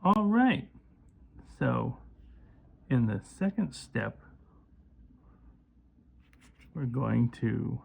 All right, so in the second step, we're going to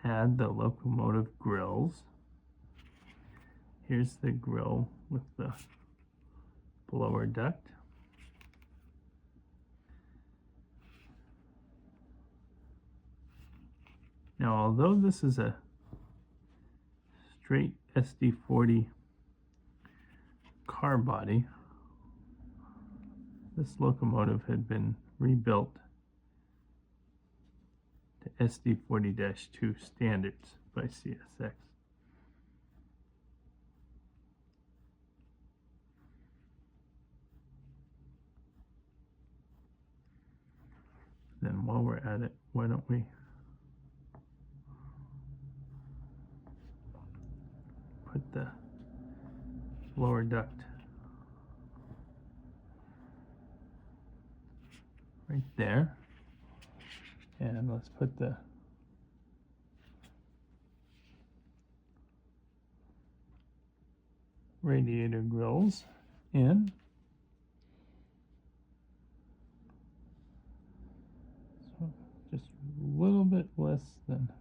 add the locomotive grills. Here's the grill with the blower duct. Now, although this is a straight SD40 car body, this locomotive had been rebuilt to SD40-2 standards by CSX. Then while we're at it, why don't we put the lower duct right there, and let's put the radiator grills in. So just a little bit less than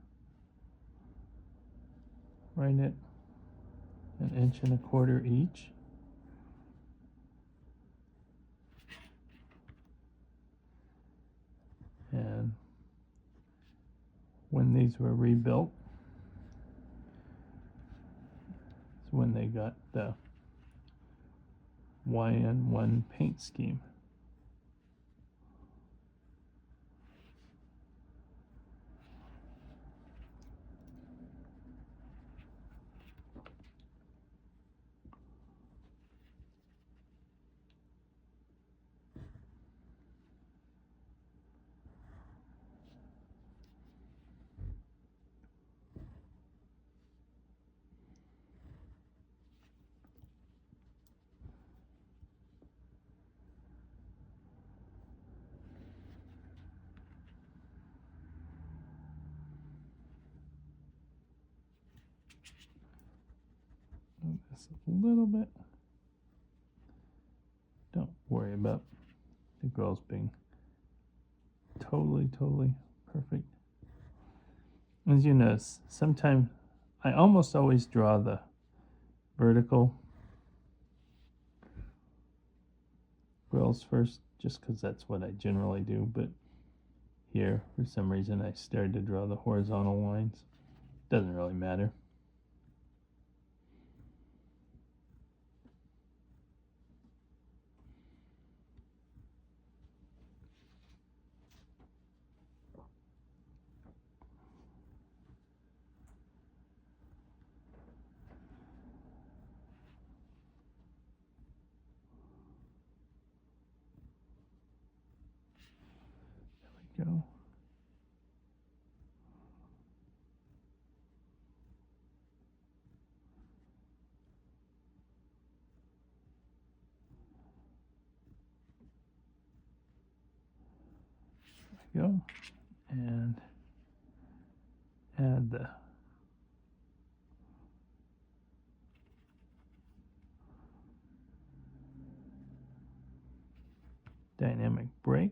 right at 1.25 inches each. And when these were rebuilt, it's when they got the YN1 paint scheme. Move this a little bit. Don't worry about the grills being totally perfect. As you notice, sometimes I almost always draw the vertical grills first, just because that's what I generally do, but here for some reason I started to draw the horizontal lines. Doesn't really matter. There we go. There we go. And add the dynamic brake.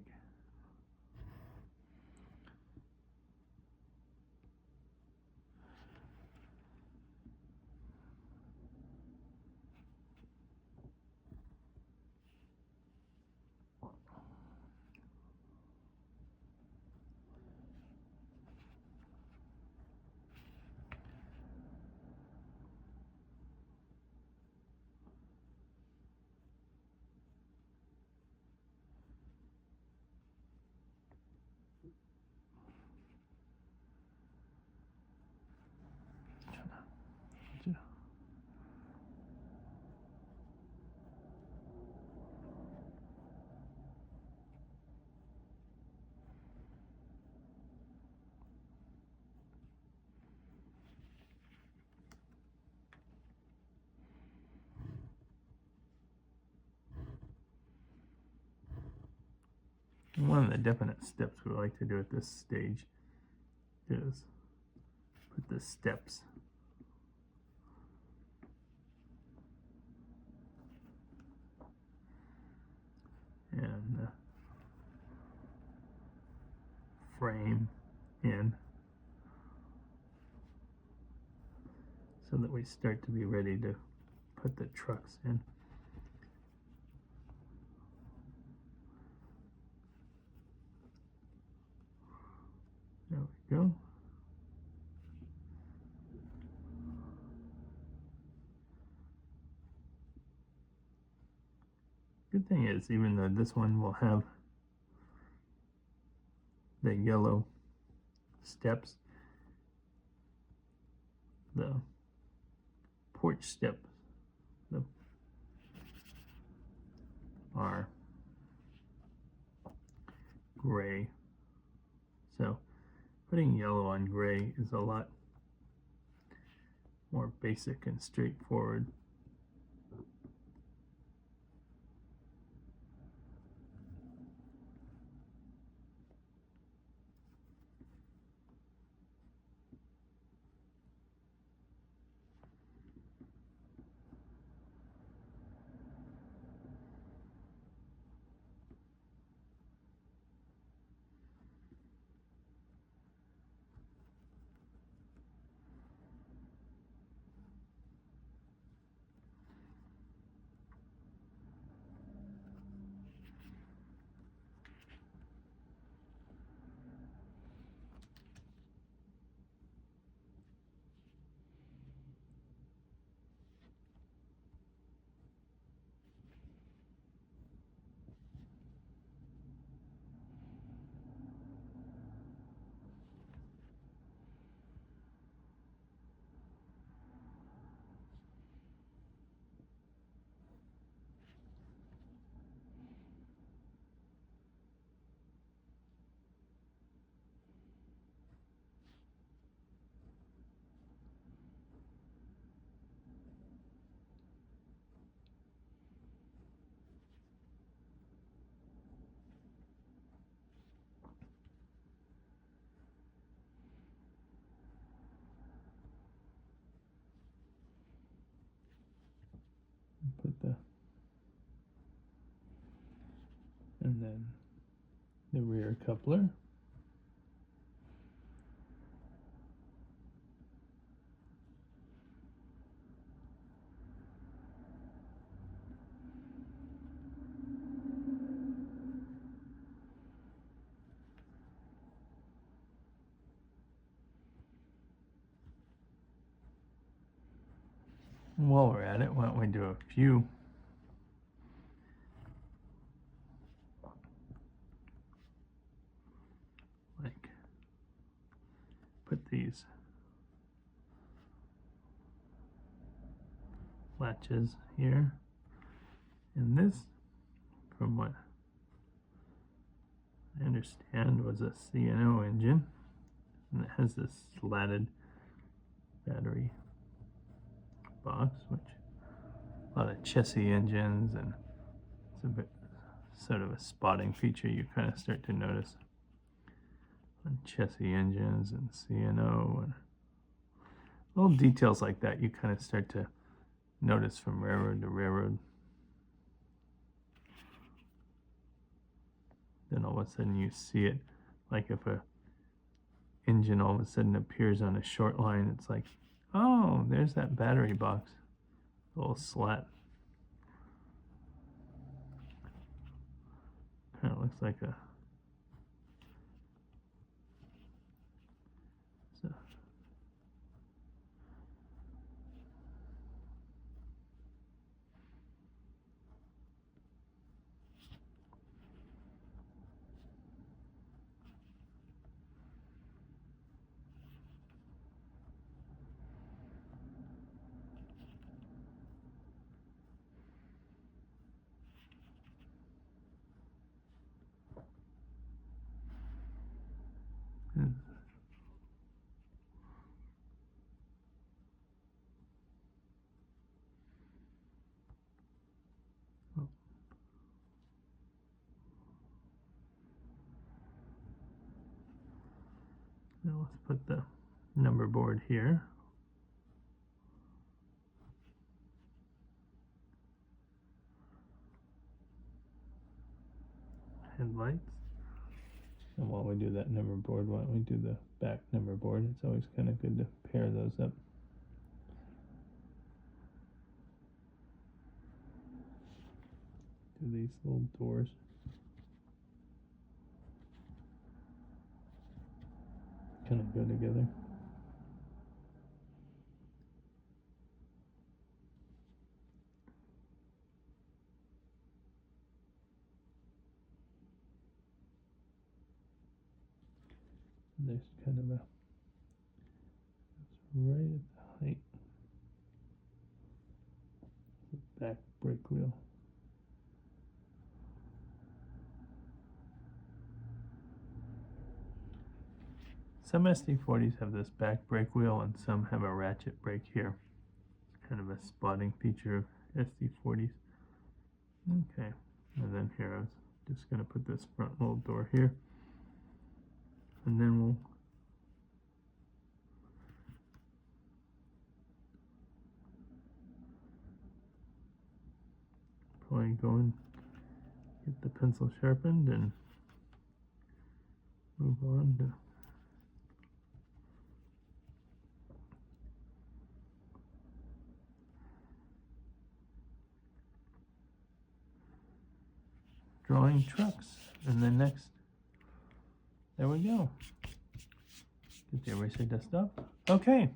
One of the definite steps we like to do at this stage is put the steps frame in so that we start to be ready to put the trucks in. There we go. Good thing is, even though this one will have the yellow steps, the porch steps are gray. So putting yellow on gray is a lot more basic and straightforward. Put the, and then the rear coupler. And while we're at it, why don't we do a few like put these latches here, and this, from what I understand, was a CNO engine, and it has this slatted battery box, which a lot of chassis engines, and it's a bit sort of a spotting feature you kind of start to notice on chassis engines and CNO, and little details like that you kind of start to notice from railroad to railroad. Then all of a sudden you see it, like if a engine all of a sudden appears on a short line, it's like, oh, there's that battery box, a little slat. Kind of looks like a, so. Now let's put the number board here. Headlights. And while we do that number board, why don't we do the back number board? It's always kind of good to pair those up. Do these little doors. Kind of go together. And there's kind of a, it's right at the height of the back brake wheel. Some SD40s have this back brake wheel and some have a ratchet brake here. It's kind of a spotting feature of SD40s. Okay, and then here I was just going to put this front little door here. And then we'll probably go and get the pencil sharpened and move on to drawing trucks. And then next, there we go. Get the eraser dust off. Okay.